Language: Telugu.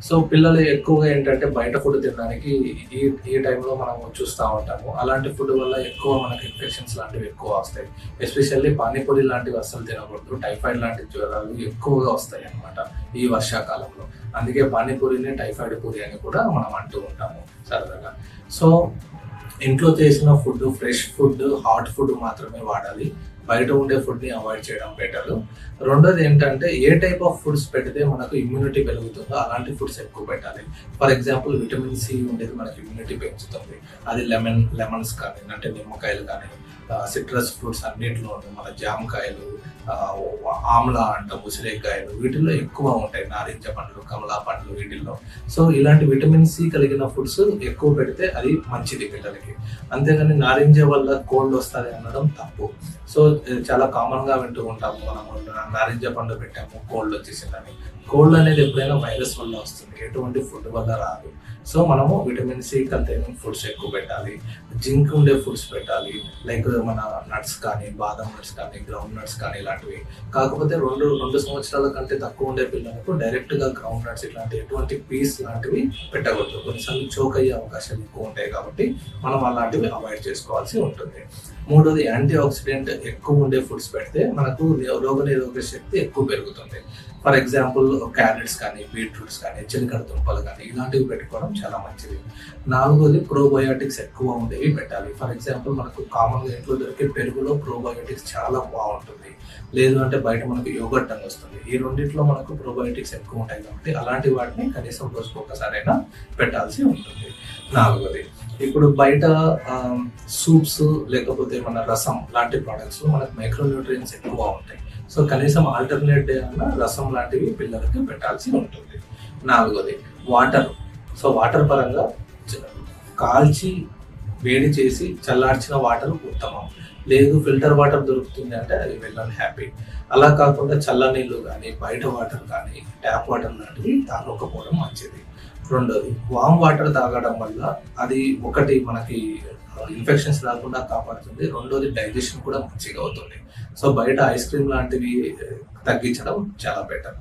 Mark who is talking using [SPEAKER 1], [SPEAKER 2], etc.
[SPEAKER 1] సో పిల్లలు ఎక్కువగా ఏంటంటే బయట ఫుడ్ తినడానికి ఈ ఈ టైంలో మనం చూస్తూ ఉంటాము. అలాంటి ఫుడ్ వల్ల ఎక్కువ మనకి ఇన్ఫెక్షన్స్ లాంటివి ఎక్కువ వస్తాయి. ఎస్పెషల్లీ పానీపూరి లాంటివి అస్సలు తినకూడదు. టైఫాయిడ్ లాంటి జ్వరాలు ఎక్కువగా వస్తాయి అన్నమాట ఈ వర్షాకాలంలో. అందుకే పానీపూరిని టైఫాయిడ్ పూరి అని కూడా మనం అంటూ ఉంటాము సరదాగా. సో ఇంట్లో చేసిన food, fresh food, hot food మాత్రమే వాడాలి. బయట ఉండే ఫుడ్ని అవాయిడ్ చేయడం బెటర్. రెండోది ఏంటంటే ఏ టైప్ ఆఫ్ ఫుడ్స్ పెడితే మనకు ఇమ్యూనిటీ పెరుగుతుందో అలాంటి ఫుడ్స్ ఎక్కువ పెట్టాలి. ఫర్ ఎగ్జాంపుల్ విటమిన్ సి ఉండేది మనకి ఇమ్యూనిటీ పెంచుతుంది. అది లెమన్స్ కానీ, అంటే నిమ్మకాయలు కానీ, సిట్రస్ ఫ్రూట్స్ అన్నింటిలో ఉంటాయి. మన జామకాయలు, ఆమ్లా అంట, ఉసిరికాయలు వీటిల్లో ఎక్కువ ఉంటాయి. నారింజ పండ్లు, కమలా పండ్లు వీటిల్లో. సో ఇలాంటి విటమిన్ సి కలిగిన ఫుడ్స్ ఎక్కువ పెడితే అది మంచిది పిల్లలకి. అంతేగాని నారింజ వల్ల కోల్డ్ వస్తుంది అనడం తప్పు. సో చాలా కామన్ గా వింటూ ఉంటాము మనము, నారింజ పండు పెట్టాము కోల్డ్ వచ్చేసిందని. కోల్డ్ అనేది ఎప్పుడైనా వైరస్ వల్ల వస్తుంది, ఎటువంటి ఫుడ్ వల్ల రాదు. సో మనము విటమిన్ సి కంటైనింగ్ ఫుడ్స్ ఎక్కువ పెట్టాలి. జింక్ ఉండే ఫుడ్స్ పెట్టాలి. లైక్ మన నట్స్ కానీ, బాదం నట్స్ కానీ, గ్రౌండ్ నట్స్ కానీ ఇలాంటివి. కాకపోతే రెండు సంవత్సరాల కంటే తక్కువ ఉండే పిల్లలకు డైరెక్ట్ గా గ్రౌండ్ నట్స్ ఇట్లాంటి ఎటువంటి పీస్ లాంటివి పెట్టకూడదు. కొన్నిసార్లు చోక్ అయ్యే అవకాశాలు ఎక్కువ ఉంటాయి కాబట్టి మనం అలాంటివి అవాయిడ్ చేసుకోవాల్సి ఉంటుంది. మూడోది యాంటీ ఆక్సిడెంట్ ఎక్కువ ఉండే ఫుడ్స్ పెడితే మనకు రోగనిరోధక శక్తి ఎక్కువ పెరుగుతుంది. ఫర్ ఎగ్జాంపుల్ క్యారెట్స్ కానీ, బీట్రూట్స్ కానీ, చిలకడ దుంపలు కానీ ఇలాంటివి పెట్టుకోవడం చాలా మంచిది. నాలుగోది ప్రోబయోటిక్స్ ఎక్కువ ఉండేవి పెట్టాలి. ఫర్ ఎగ్జాంపుల్ మనకు కామన్గా ఇంట్లో దొరికే పెరుగులో ప్రోబయోటిక్స్ చాలా బాగుంటుంది. లేదు అంటే బయట మనకు యోగర్ట్ అని వస్తుంది. ఈ రెండింటిలో మనకు ప్రోబయోటిక్స్ ఎక్కువ ఉంటాయి కాబట్టి అలాంటి వాటిని కనీసం రోజుకు ఒకసారైనా పెట్టాల్సి ఉంటుంది. నాలుగోది ఇప్పుడు బయట సూప్స్ లేకపోతే మన రసం లాంటి ప్రోడక్ట్స్ మనకు మైక్రోన్యూట్రియన్స్ ఎక్కువ ఉంటాయి. సో కనీసం ఆల్టర్నేట్ డే అన్న రసం లాంటివి పిల్లలకి పెట్టాల్సి ఉంటుంది. నాలుగోది వాటర్. సో వాటర్ పరంగా కాల్చి వేడి చేసి చల్లార్చిన వాటర్ ఉత్తమం. లేదు ఫిల్టర్ వాటర్ దొరుకుతుంది అంటే అది వెళ్ళని హ్యాపీ. అలా కాకుండా చల్ల నీళ్ళు కానీ, బయట వాటర్ కానీ, ట్యాప్ వాటర్ లాంటివి తాగకపోవడం మంచిది. రెండోది వామ్ వాటర్ తాగడం వల్ల అది ఒకటి మనకి ఇన్ఫెక్షన్స్ రాకుండా కాపాడుతుంది. రెండోది డైజెషన్ కూడా మంచిగా అవుతుంది. సో బయట ఐస్ క్రీమ్ లాంటివి తగ్గించడం చాలా బెటర్.